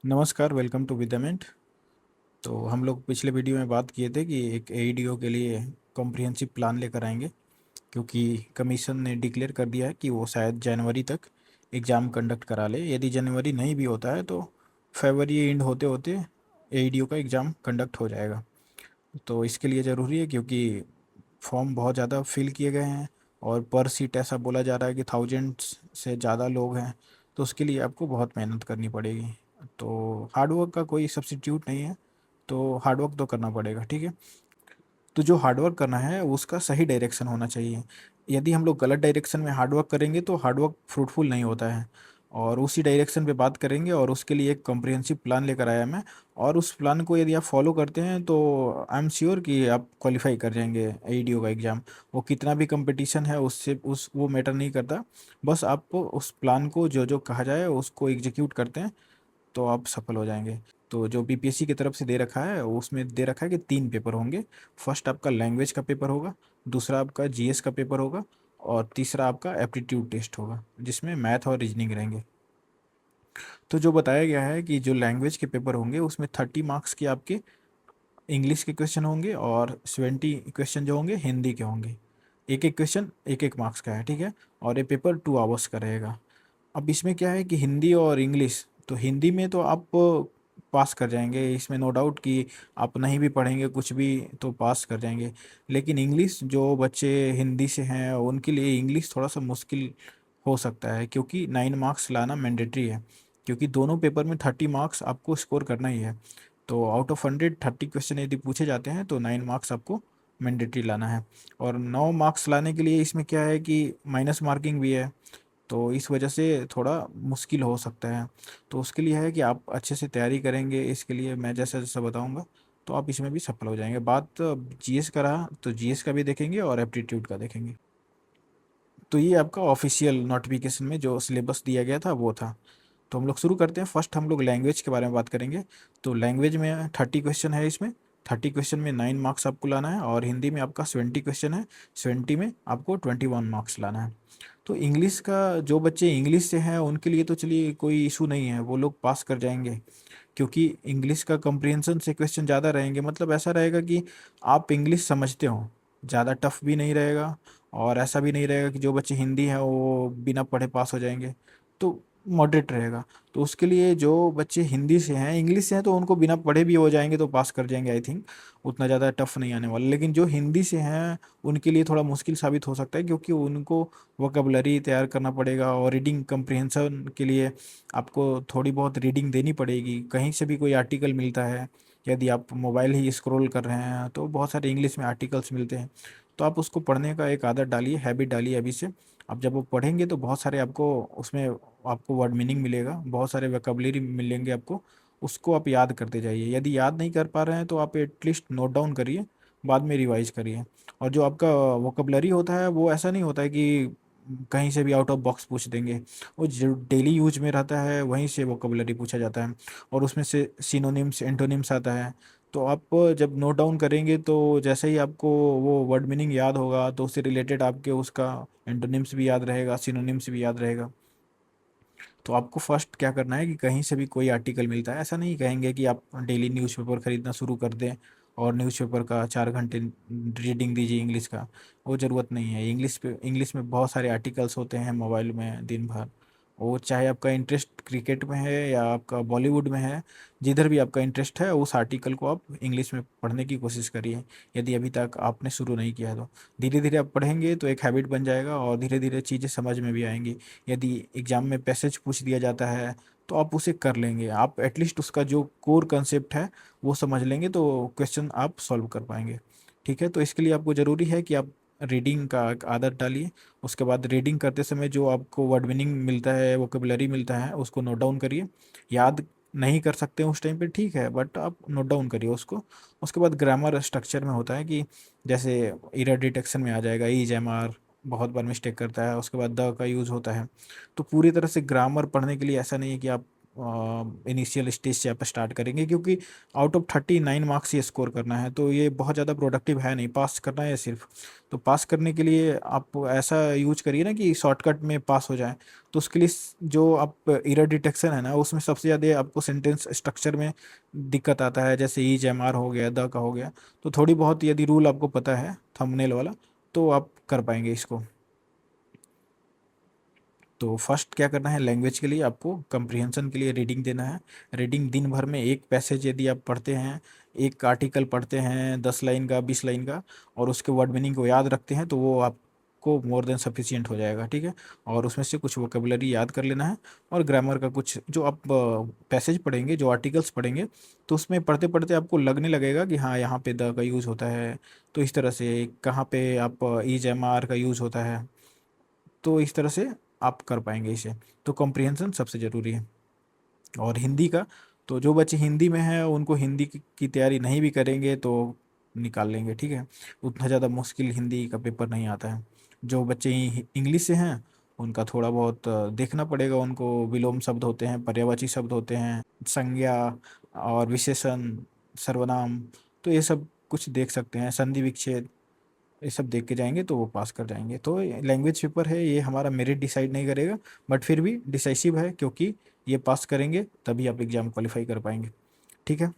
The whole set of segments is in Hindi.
नमस्कार, वेलकम टू विदामेंट। तो हम लोग पिछले वीडियो में बात किए थे कि एक एईडीओ के लिए कॉम्प्रिहेंसिव प्लान लेकर आएंगे, क्योंकि कमीशन ने डिक्लेयर कर दिया है कि वो शायद जनवरी तक एग्ज़ाम कंडक्ट करा ले। यदि जनवरी नहीं भी होता है तो फरवरी एंड होते होते एईडीओ का एग्ज़ाम कंडक्ट हो जाएगा। तो इसके लिए ज़रूरी है, क्योंकि फॉर्म बहुत ज़्यादा फिल किए गए हैं और पर सीट ऐसा बोला जा रहा है कि थाउजेंड्स से ज़्यादा लोग हैं। तो उसके लिए आपको बहुत मेहनत करनी पड़ेगी। तो हार्डवर्क का कोई सब्स्टिट्यूट नहीं है, तो हार्डवर्क तो करना पड़ेगा, ठीक है। तो जो हार्डवर्क करना है उसका सही डायरेक्शन होना चाहिए। यदि हम लोग गलत डायरेक्शन में हार्डवर्क करेंगे तो हार्डवर्क फ्रूटफुल नहीं होता है। और उसी डायरेक्शन पे बात करेंगे, और उसके लिए एक कॉम्प्रिहेंसिव प्लान लेकर आया मैं। और उस प्लान को यदि आप फॉलो करते हैं तो आई एम श्योर कि आप क्वालिफाई कर जाएंगे एईडीओ का एग्ज़ाम। वो कितना भी कंपटीशन है उससे उस वो मैटर नहीं करता। बस आपको उस प्लान को जो जो कहा जाए उसको एग्जीक्यूट करते हैं तो आप सफल हो जाएंगे। तो जो बीपीएससी की तरफ से दे रखा है उसमें दे रखा है कि 3 पेपर होंगे। फर्स्ट आपका लैंग्वेज का पेपर होगा, दूसरा आपका जीएस का पेपर होगा, और तीसरा आपका एप्टीट्यूड टेस्ट होगा जिसमें मैथ और रीजनिंग रहेंगे। तो जो बताया गया है कि जो लैंग्वेज के पेपर होंगे उसमें 30 मार्क्स के आपके इंग्लिश के क्वेश्चन होंगे, और 70 क्वेश्चन जो होंगे हिंदी के होंगे। एक एक क्वेश्चन एक एक मार्क्स का है, ठीक है। और ये पेपर 2 आवर्स का रहेगा। अब इसमें क्या है कि हिंदी और इंग्लिश, तो हिंदी में तो आप पास कर जाएंगे, इसमें नो डाउट कि आप नहीं भी पढ़ेंगे कुछ भी तो पास कर जाएंगे। लेकिन इंग्लिश, जो बच्चे हिंदी से हैं उनके लिए इंग्लिश थोड़ा सा मुश्किल हो सकता है, क्योंकि 9 मार्क्स लाना मैंडेटरी है। क्योंकि दोनों पेपर में 30 मार्क्स आपको स्कोर करना ही है। तो आउट ऑफ 100 30 क्वेश्चन यदि पूछे जाते हैं तो 9 मार्क्स आपको मैंडेटरी लाना है। और 9 मार्क्स लाने के लिए इसमें क्या है कि माइनस मार्किंग भी है। तो इस वजह से थोड़ा मुश्किल हो सकता है। तो उसके लिए है कि आप अच्छे से तैयारी करेंगे, इसके लिए मैं जैसा जैसा बताऊंगा तो आप इसमें भी सफल हो जाएंगे। बात जीएस का रहा तो जीएस का भी देखेंगे और एप्टीट्यूड का देखेंगे। तो ये आपका ऑफिशियल नोटिफिकेशन में जो सिलेबस दिया गया था वो था। तो हम लोग शुरू करते हैं। फर्स्ट हम लोग लैंग्वेज के बारे में बात करेंगे। तो लैंग्वेज में 30 क्वेश्चन है इसमें। 30 क्वेश्चन में 9 मार्क्स आपको लाना है, और हिंदी में आपका 70 क्वेश्चन है। 70 में आपको 21 मार्क्स लाना है। तो इंग्लिश का, जो बच्चे इंग्लिश से हैं उनके लिए तो चलिए कोई इशू नहीं है, वो लोग पास कर जाएंगे। क्योंकि इंग्लिश का कंप्रीहेंशन से क्वेश्चन ज़्यादा रहेंगे, मतलब ऐसा रहेगा कि आप इंग्लिश समझते हो। ज़्यादा टफ भी नहीं रहेगा, और ऐसा भी नहीं रहेगा कि जो बच्चे हिंदी हैं वो बिना पढ़े पास हो जाएंगे। तो मॉडरेट रहेगा। तो उसके लिए जो बच्चे हिंदी से हैं, इंग्लिश से हैं, तो उनको बिना पढ़े भी हो जाएंगे तो पास कर जाएंगे आई थिंक। उतना ज़्यादा टफ नहीं आने वाला। लेकिन जो हिंदी से हैं उनके लिए थोड़ा मुश्किल साबित हो सकता है, क्योंकि उनको वोकेबलरी तैयार करना पड़ेगा, और रीडिंग कंप्रीहेंशन के लिए आपको थोड़ी बहुत रीडिंग देनी पड़ेगी। कहीं से भी कोई आर्टिकल मिलता है, यदि आप मोबाइल ही स्क्रॉल कर रहे हैं तो बहुत सारे इंग्लिश में आर्टिकल्स मिलते हैं। तो आप उसको पढ़ने का एक आदत डालिए, हैबिट डालिए अभी से। अब जब वो पढ़ेंगे तो बहुत सारे आपको उसमें आपको वर्ड मीनिंग मिलेगा, बहुत सारे वोकेबलरी मिलेंगे आपको। उसको आप याद करते जाइए। यदि याद नहीं कर पा रहे हैं तो आप एटलीस्ट नोट डाउन करिए, बाद में रिवाइज करिए। और जो आपका वोकेबलरी होता है वो ऐसा नहीं होता है कि कहीं से भी आउट ऑफ बॉक्स पूछ देंगे। वो जो डेली यूज में रहता है वहीं से वोकेबलरी पूछा जाता है, और उसमें से सिनोनिम्स एंटोनिम्स आता है। तो आप जब नोट डाउन करेंगे तो जैसे ही आपको वो वर्ड मीनिंग याद होगा तो उससे रिलेटेड आपके उसका एंटोनिम्स भी याद रहेगा, सिनोनिम्स भी याद रहेगा। तो आपको फर्स्ट क्या करना है कि कहीं से भी कोई आर्टिकल मिलता है, ऐसा नहीं कहेंगे कि आप डेली न्यूज़पेपर खरीदना शुरू कर दें और न्यूज़पेपर का 4 घंटे रीडिंग दीजिए इंग्लिश का। वो ज़रूरत नहीं है। इंग्लिश में बहुत सारे आर्टिकल्स होते हैं मोबाइल में दिन भर। वो चाहे आपका इंटरेस्ट क्रिकेट में है या आपका बॉलीवुड में है, जिधर भी आपका इंटरेस्ट है उस आर्टिकल को आप इंग्लिश में पढ़ने की कोशिश करिए, यदि अभी तक आपने शुरू नहीं किया है तो। धीरे धीरे आप पढ़ेंगे तो एक हैबिट बन जाएगा, और धीरे धीरे चीज़ें समझ में भी आएंगी। यदि एग्ज़ाम में पैसेज पूछ दिया जाता है तो आप उसे कर लेंगे। आप एटलीस्ट उसका जो कोर कंसेप्ट है वो समझ लेंगे तो क्वेश्चन आप सॉल्व कर पाएंगे। ठीक है। तो इसके लिए आपको ज़रूरी है कि आप रीडिंग का एक आदत डालिए। उसके बाद रीडिंग करते समय जो आपको वर्ड मीनिंग मिलता है, वोकेबलरी मिलता है, उसको नोट डाउन करिए। याद नहीं कर सकते उस टाइम पे, ठीक है, बट आप नोट डाउन करिए उसको। उसके बाद ग्रामर स्ट्रक्चर में होता है कि जैसे एरर डिटेक्शन में आ जाएगा, ईज एम आर बहुत बार मिस्टेक करता है। उसके बाद द का यूज़ होता है। तो पूरी तरह से ग्रामर पढ़ने के लिए ऐसा नहीं है कि आप इनिशियल स्टेज से आप स्टार्ट करेंगे, क्योंकि आउट ऑफ 39 मार्क्स ये स्कोर करना है, तो ये बहुत ज़्यादा प्रोडक्टिव है नहीं, पास करना है सिर्फ। तो पास करने के लिए आप ऐसा यूज करिए ना कि शॉर्टकट में पास हो जाए। तो उसके लिए जो आप एरर डिटेक्शन है ना, उसमें सबसे ज़्यादा आपको सेंटेंस स्ट्रक्चर में दिक्कत आता है, जैसे ईज एम आर हो गया, द का हो गया। तो थोड़ी बहुत यदि रूल आपको पता है थंबनेल वाला, तो आप कर पाएंगे इसको। तो फर्स्ट क्या करना है, लैंग्वेज के लिए आपको कंप्रीहेंशन के लिए रीडिंग देना है। रीडिंग दिन भर में एक पैसेज यदि आप पढ़ते हैं, एक आर्टिकल पढ़ते हैं 10 लाइन का, 20 लाइन का, और उसके वर्ड मीनिंग को याद रखते हैं, तो वो आपको मोर देन सफिशियंट हो जाएगा, ठीक है। और उसमें से कुछ वोकेबलरी याद कर लेना है, और ग्रामर का कुछ जो आप पैसेज पढ़ेंगे, जो आर्टिकल्स पढ़ेंगे, तो उसमें पढ़ते पढ़ते आपको लगने लगेगा कि हाँ यहाँ पे द का यूज़ होता है, तो इस तरह से कहाँ पे आप ईज एम आर का यूज़ होता है, तो इस तरह से आप कर पाएंगे इसे। तो कॉम्प्रिहेंशन सबसे ज़रूरी है। और हिंदी का, तो जो बच्चे हिंदी में हैं उनको हिंदी की तैयारी नहीं भी करेंगे तो निकाल लेंगे, ठीक है। उतना ज़्यादा मुश्किल हिंदी का पेपर नहीं आता है। जो बच्चे इंग्लिश से हैं उनका थोड़ा बहुत देखना पड़ेगा, उनको विलोम शब्द होते हैं, पर्यायवाची शब्द होते हैं, संज्ञा और विशेषण, सर्वनाम, तो ये सब कुछ देख सकते हैं, संधि विच्छेद, ये सब देख के जाएंगे तो वो पास कर जाएंगे। तो लैंग्वेज पेपर है, ये हमारा मेरिट डिसाइड नहीं करेगा, बट फिर भी डिसाइसिव है, क्योंकि ये पास करेंगे तभी आप एग्ज़ाम क्वालिफाई कर पाएंगे, ठीक है।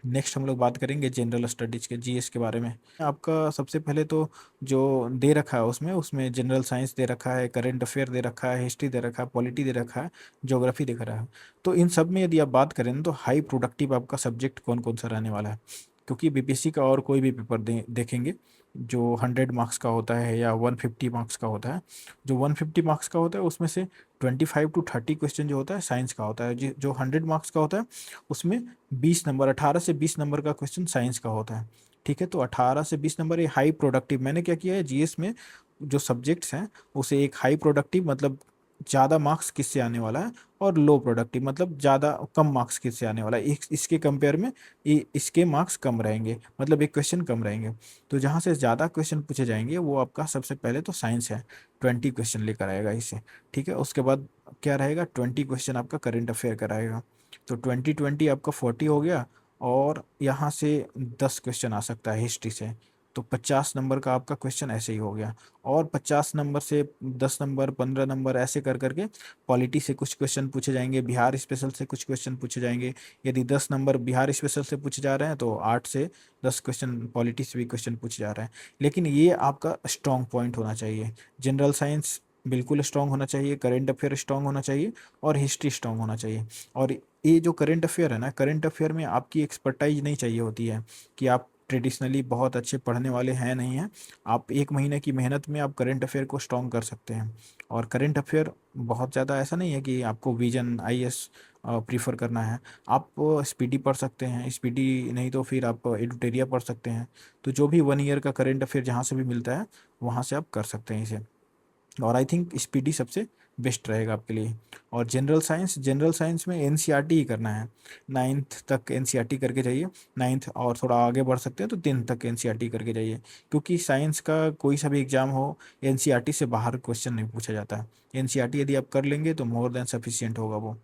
नेक्स्ट हम लोग बात करेंगे जनरल स्टडीज़ के, जीएस के बारे में। आपका सबसे पहले तो जो दे रखा है उसमें उसमें जनरल साइंस दे रखा है, करंट अफेयर दे रखा है, हिस्ट्री दे रखा है, पॉलिटी दे रखा है, ज्योग्राफी दिख रहा है। तो इन सब में यदि आप बात करें ना, तो हाई प्रोडक्टिव आपका सब्जेक्ट कौन कौन सा रहने वाला है, क्योंकि बीपीएससी का और कोई भी पेपर देखेंगे जो 100 मार्क्स का होता है या 150 मार्क्स का होता है, जो 150 मार्क्स का होता है उसमें से 25 to 30 क्वेश्चन जो होता है साइंस का होता है, जो 100 मार्क्स का होता है उसमें 20 नंबर, 18 से 20 नंबर का क्वेश्चन साइंस का होता है, ठीक है। तो 18 से 20 नंबर ये हाई प्रोडक्टिव, मैंने क्या किया है जीएस में जो सब्जेक्ट्स हैं उसे एक हाई प्रोडक्टिव मतलब ज़्यादा मार्क्स किससे आने वाला है, और लो प्रोडक्टिव मतलब ज़्यादा कम मार्क्स किससे आने वाला है, इसके कंपेयर में इसके मार्क्स कम रहेंगे, मतलब एक क्वेश्चन कम रहेंगे। तो जहाँ से ज़्यादा क्वेश्चन पूछे जाएंगे वो आपका सबसे पहले तो साइंस है, 20 क्वेश्चन लेकर आएगा इससे, ठीक है। उसके बाद क्या रहेगा, 20 क्वेश्चन आपका करेंट अफेयर कराएगा, तो 20 20 आपका 40 हो गया। और यहाँ से 10 क्वेश्चन आ सकता है हिस्ट्री से, तो 50 नंबर का आपका क्वेश्चन ऐसे ही हो गया। और 50 नंबर से 10 नंबर, 15 नंबर, ऐसे कर करके पॉलिटी से कुछ क्वेश्चन पूछे जाएंगे, बिहार स्पेशल से कुछ क्वेश्चन पूछे जाएंगे। यदि 10 नंबर बिहार स्पेशल से पूछे जा रहे हैं तो 8 से 10 क्वेश्चन पॉलिटी से भी क्वेश्चन पूछे जा रहे हैं। लेकिन ये आपका स्ट्रॉन्ग पॉइंट होना चाहिए, जनरल साइंस बिल्कुल स्ट्रॉन्ग होना चाहिए, करेंट अफेयर स्ट्रॉन्ग होना चाहिए, और हिस्ट्री स्ट्रॉन्ग होना चाहिए। और ये जो करंट अफेयर है ना, करंट अफेयर में आपकी एक्सपर्टाइज नहीं चाहिए होती है कि आप ट्रेडिशनली बहुत अच्छे पढ़ने वाले हैं, नहीं हैं। आप 1 महीने की मेहनत में आप करंट अफेयर को स्ट्रॉन्ग कर सकते हैं। और करंट अफेयर बहुत ज़्यादा ऐसा नहीं है कि आपको विजन आईएएस प्रीफर करना है। आप स्पीडी पढ़ सकते हैं, स्पीडी नहीं तो फिर आप एडुटेरिया पढ़ सकते हैं। तो जो भी 1 ईयर का करंट अफेयर जहाँ से भी मिलता है वहाँ से आप कर सकते हैं इसे। और आई थिंक स्पीडी सबसे बेस्ट रहेगा आपके लिए। और जनरल साइंस में एनसीईआरटी ही करना है, 9th तक एनसीईआरटी करके जाइए। 9th और थोड़ा आगे बढ़ सकते हैं तो 10th तक एनसीईआरटी करके जाइए, क्योंकि साइंस का कोई सा भी एग्जाम हो एनसीईआरटी से बाहर क्वेश्चन नहीं पूछा जाता है। एनसीईआरटी यदि आप कर लेंगे तो मोर देन सफिशियंट होगा वो।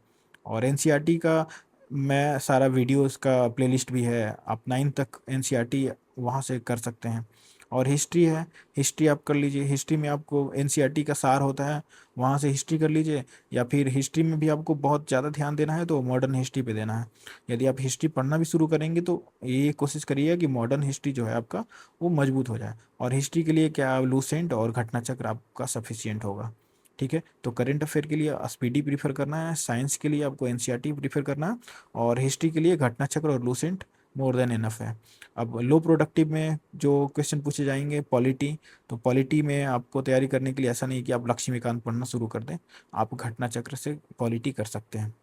और एनसीईआरटी का मैं सारा वीडियोस का प्लेलिस्ट भी है, आप 9th तक एनसीईआरटी वहाँ से कर सकते हैं। और हिस्ट्री है, हिस्ट्री आप कर लीजिए, हिस्ट्री में आपको एनसीईआरटी का सार होता है, वहाँ से हिस्ट्री कर लीजिए। या फिर हिस्ट्री में भी आपको बहुत ज़्यादा ध्यान देना है तो मॉडर्न हिस्ट्री पे देना है। यदि आप हिस्ट्री पढ़ना भी शुरू करेंगे तो ये कोशिश करिए कि मॉडर्न हिस्ट्री जो है आपका वो मजबूत हो जाए। और हिस्ट्री के लिए क्या, लूसेंट और घटनाचक्र आपका सफिशियंट होगा, ठीक है। तो करंट अफेयर के लिए स्पीडी प्रीफर करना है, साइंस के लिए आपको एनसीईआरटी प्रीफर करना है, और हिस्ट्री के लिए घटनाचक्र और लूसेंट मोर देन इनफ है। अब लो प्रोडक्टिव में जो क्वेश्चन पूछे जाएंगे पॉलिटी, तो पॉलिटी में आपको तैयारी करने के लिए ऐसा नहीं कि आप लक्ष्मीकांत पढ़ना शुरू कर दें, आप घटना चक्र से पॉलिटी कर सकते हैं।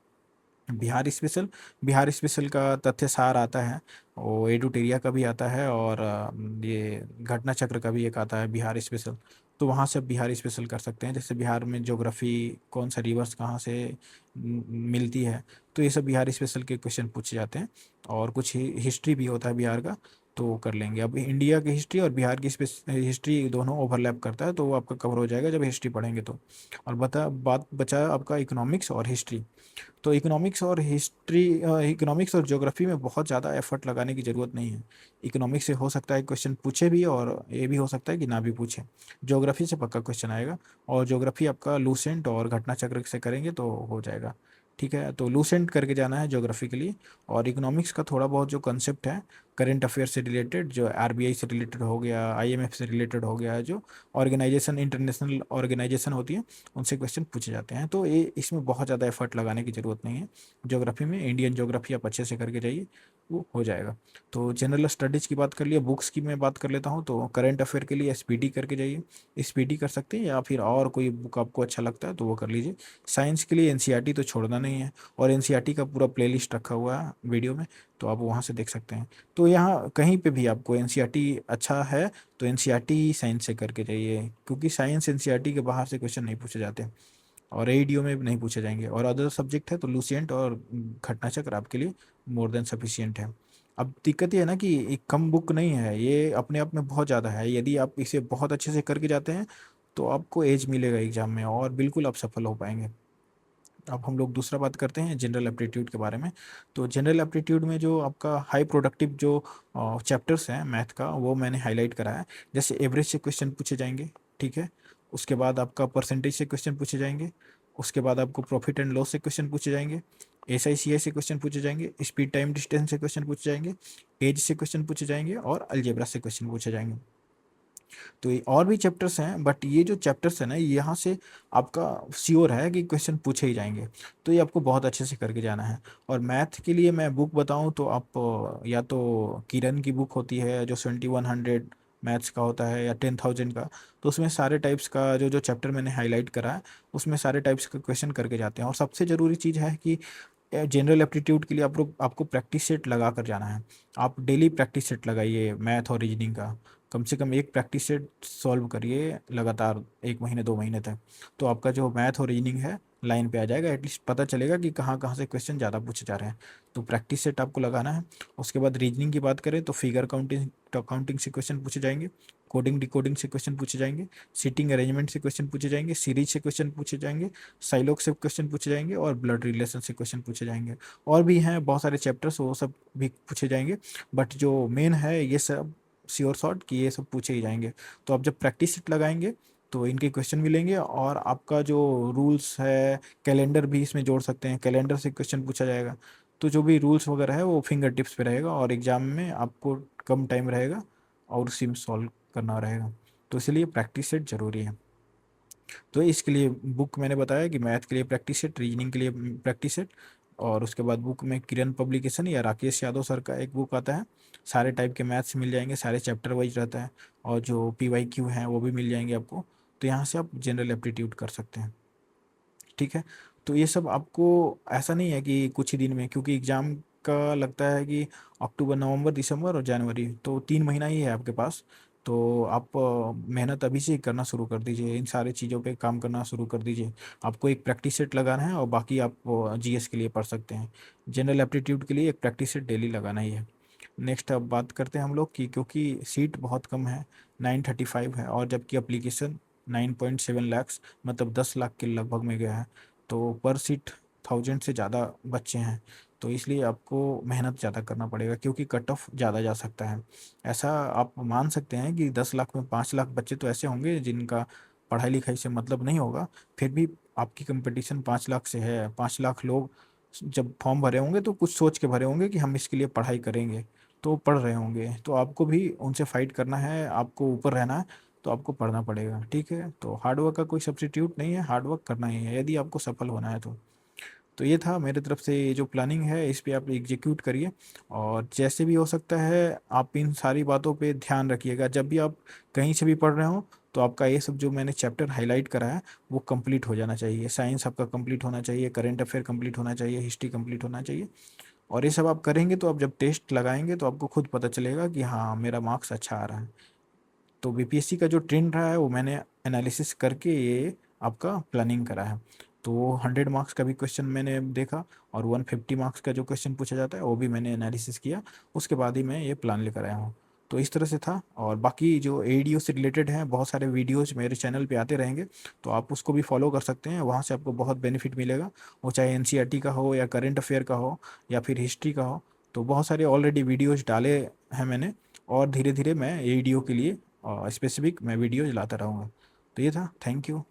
बिहार स्पेशल का तथ्य सार आता है, वो एडुटेरिया का भी आता है, और ये घटना चक्र का भी एक आता है बिहार स्पेशल। तो वहाँ से आप बिहार स्पेशल कर सकते हैं, जैसे बिहार में ज्योग्राफी, कौन सा रिवर्स कहाँ से मिलती है, तो ये सब बिहार स्पेशल के क्वेश्चन पूछे जाते हैं। और कुछ हिस्ट्री भी होता है बिहार का, तो कर लेंगे। अब इंडिया की हिस्ट्री और बिहार की हिस्ट्री दोनों ओवरलैप करता है, तो वो आपका कवर हो जाएगा जब हिस्ट्री पढ़ेंगे तो। और बात बचा आपका इकोनॉमिक्स और हिस्ट्री। तो इकोनॉमिक्स और ज्योग्राफी में बहुत ज़्यादा एफर्ट लगाने की ज़रूरत नहीं है। इकोनॉमिक्स से हो सकता है क्वेश्चन पूछे भी, और ये भी हो सकता है कि ना भी पूछे। ज्योग्राफी से पक्का क्वेश्चन आएगा, और ज्योग्राफी आपका लूसेंट और घटना चक्र से करेंगे तो हो जाएगा। ठीक है, तो लूसेंट करके जाना है ज्योग्राफी के लिए। और इकोनॉमिक्स का थोड़ा बहुत जो कंसेप्ट है करंट अफेयर से रिलेटेड, जो आरबीआई से रिलेटेड हो गया, आईएमएफ से रिलेटेड हो गया, जो ऑर्गेनाइजेशन इंटरनेशनल ऑर्गेनाइजेशन होती है, उनसे क्वेश्चन पूछे जाते हैं। तो ये इसमें बहुत ज़्यादा एफर्ट लगाने की ज़रूरत नहीं है। ज्योग्राफी में इंडियन ज्योग्राफी आप अच्छे से करके जाइए, वो हो जाएगा। तो जनरल स्टडीज़ की बात कर लिया, बुक्स की मैं बात कर लेता हूँ। तो करंट अफेयर के लिए एसपीडी करके जाइए, एसपीडी कर सकते हैं, या फिर और कोई बुक आपको अच्छा लगता है तो वो कर लीजिए। साइंस के लिए एनसीईआरटी तो छोड़ना नहीं है, और एनसीईआरटी का पूरा प्लेलिस्ट रखा हुआ है वीडियो में, तो आप वहाँ से देख सकते हैं। तो यहाँ कहीं पे भी आपको एनसीईआरटी अच्छा है तो एनसीईआरटी साइंस से करके जाइए, क्योंकि साइंस एनसीईआरटी के बाहर से क्वेश्चन नहीं पूछे जाते, और एईडीओ में भी नहीं पूछे जाएंगे। और अदर सब्जेक्ट है तो लूसेंट और घटनाचक्र आपके लिए मोर देन सफिशियंट है। अब दिक्कत ये है ना कि एक कम बुक नहीं है, ये अपने आप में बहुत ज़्यादा है। यदि आप इसे बहुत अच्छे से करके जाते हैं तो आपको एज मिलेगा एग्जाम में, और बिल्कुल आप सफल हो पाएंगे। अब हम लोग दूसरा बात करते हैं जनरल एप्टीट्यूड के बारे में। तो जनरल एप्टीट्यूड में जो आपका हाई प्रोडक्टिव जो चैप्टर्स हैं मैथ का, वो मैंने हाईलाइट करा है। जैसे एवरेज से क्वेश्चन पूछे जाएंगे, ठीक है। उसके बाद आपका परसेंटेज से क्वेश्चन पूछे जाएंगे। उसके बाद आपको प्रॉफिट एंड लॉस से क्वेश्चन पूछे जाएंगे। एसआईसीआई से क्वेश्चन पूछे जाएंगे। स्पीड टाइम डिस्टेंस से क्वेश्श्चन पूछे जाएंगे। एज से क्वेश्चन पूछे जाएंगे, और अलजेब्रा से क्वेश्चन पूछे जाएंगे। तो ये और भी चैप्टर्स हैं, बट ये जो चैप्टर्स है ना, यहाँ से आपका श्योर है कि क्वेश्चन पूछे ही जाएंगे। तो ये आपको बहुत अच्छे से करके जाना है। और मैथ के लिए मैं बुक बताऊँ तो आप या तो किरण की बुक होती है जो 2100 मैथ्स का होता है, या 10,000 का। तो उसमें सारे टाइप्स का जो जो चैप्टर मैंने हाईलाइट करा है, उसमें सारे टाइप्स का क्वेश्चन करके जाते हैं। और सबसे ज़रूरी चीज़ है कि जनरल एप्टीट्यूड के लिए आपको प्रैक्टिस सेट लगा कर जाना है। आप डेली प्रैक्टिस सेट लगाइए मैथ और रीजनिंग का। कम से कम एक प्रैक्टिस सेट सॉल्व करिए लगातार 1 महीने 2 महीने तक। तो आपका जो मैथ और रीजनिंग है लाइन पे आ जाएगा, एटलीस्ट पता चलेगा कि कहाँ कहाँ से क्वेश्चन ज़्यादा पूछे जा रहे हैं। तो प्रैक्टिस सेट आपको लगाना है। उसके बाद रीजनिंग की बात करें तो फिगर काउंटिंग काउंटिंग से क्वेश्चन पूछे जाएंगे। कोडिंग डिकोडिंग से क्वेश्चन पूछे जाएंगे। सीटिंग अरेंजमेंट से क्वेश्चन पूछे जाएंगे। सीरीज से क्वेश्चन पूछे जाएंगे। साइलोग से क्वेश्चन पूछे जाएंगे, और ब्लड रिलेशन से क्वेश्चन पूछे जाएंगे। और भी हैं बहुत सारे चैप्टर्स, वो सब भी पूछे जाएंगे। बट जो मेन है ये सब श्योर शॉट कि ये सब पूछे ही जाएंगे। तो आप जब प्रैक्टिस सेट लगाएंगे तो इनके क्वेश्चन मिलेंगे। और आपका जो रूल्स है, कैलेंडर भी इसमें जोड़ सकते हैं, कैलेंडर से क्वेश्चन पूछा जाएगा। तो जो भी रूल्स वगैरह है वो फिंगर टिप्स पे रहेगा, और एग्जाम में आपको कम टाइम रहेगा और उसी में सॉल्व करना रहेगा। तो इसलिए प्रैक्टिस सेट ज़रूरी है। तो इसके लिए बुक मैंने बताया कि मैथ के लिए प्रैक्टिस सेट, रीजनिंग के लिए प्रैक्टिस सेट। और उसके बाद बुक में किरण पब्लिकेशन या राकेश यादव सर का एक बुक आता है। सारे टाइप के मैथ्स मिल जाएंगे, सारे चैप्टर वाइज रहता है। और जो पीवाईक्यू हैं वो भी मिल जाएंगे आपको। तो यहाँ से आप जनरल एप्टीट्यूड कर सकते हैं। ठीक है। तो ये सब आपको ऐसा नहीं है कि कुछ ही दिन में, क्योंकि एग्ज़ाम का लगता है कि अक्टूबर नवंबर दिसंबर और जनवरी, तो 3 महीना ही है आपके पास। तो आप मेहनत अभी से ही करना शुरू कर दीजिए, इन सारी चीज़ों पे काम करना शुरू कर दीजिए। आपको एक प्रैक्टिस सेट लगाना है, और बाकी आप जीएस के लिए पढ़ सकते हैं। जनरल एप्टीट्यूड के लिए एक प्रैक्टिस सेट डेली लगाना ही है। नेक्स्ट अब बात करते हैं हम लोग की, क्योंकि सीट बहुत कम है, 935 है, और जबकि अप्लीकेशन 9.7 लाख, मतलब 10 लाख के लगभग में गया है। तो पर सीट 1000 से ज़्यादा बच्चे हैं। तो इसलिए आपको मेहनत ज़्यादा करना पड़ेगा, क्योंकि कट ऑफ ज़्यादा जा सकता है। ऐसा आप मान सकते हैं कि 10 लाख में 5 लाख बच्चे तो ऐसे होंगे जिनका पढ़ाई लिखाई से मतलब नहीं होगा। फिर भी आपकी कंपटीशन 5 लाख से है। 5 लाख लोग जब फॉर्म भरे होंगे तो कुछ सोच के भरे होंगे कि हम इसके लिए पढ़ाई करेंगे, तो पढ़ रहे होंगे। तो आपको भी उनसे फाइट करना है, आपको ऊपर रहना है, तो आपको पढ़ना पड़ेगा। ठीक है, तो हार्डवर्क का कोई सब्स्टिट्यूट नहीं है, हार्डवर्क करना ही है यदि आपको सफल होना है तो। तो ये था मेरे तरफ से, ये जो प्लानिंग है इस पे आप एग्जीक्यूट करिए। और जैसे भी हो सकता है आप इन सारी बातों पे ध्यान रखिएगा। जब भी आप कहीं से भी पढ़ रहे हो तो आपका ये सब जो मैंने चैप्टर हाईलाइट करा है वो कंप्लीट हो जाना चाहिए। साइंस आपका कंप्लीट होना चाहिए, करंट अफेयर कंप्लीट होना चाहिए, हिस्ट्री कंप्लीट होना चाहिए। और ये सब आप करेंगे तो आप जब टेस्ट लगाएंगे तो आपको खुद पता चलेगा कि हाँ मेरा मार्क्स अच्छा आ रहा है। तो बीपीएससी का जो ट्रेंड रहा है वो मैंने एनालिसिस करके ये आपका प्लानिंग करा है। तो 100 मार्क्स का भी क्वेश्चन मैंने देखा और 150 मार्क्स का जो क्वेश्चन पूछा जाता है वो भी मैंने एनालिसिस किया, उसके बाद ही मैं ये प्लान लेकर आया हूँ। तो इस तरह से था। और बाकी जो एडीओ से रिलेटेड हैं बहुत सारे वीडियोज मेरे चैनल पे आते रहेंगे, तो आप उसको भी फॉलो कर सकते हैं, वहाँ से आपको बहुत बेनिफिट मिलेगा। वो चाहे एनसीईआरटी का हो या करंट अफेयर का हो या फिर हिस्ट्री का हो, तो बहुत सारे ऑलरेडी वीडियोज डाले हैं मैंने। और धीरे धीरे मैं एडीओ के लिए स्पेसिफिक मैं वीडियोज लाता रहूँगा। तो ये था। Thank you.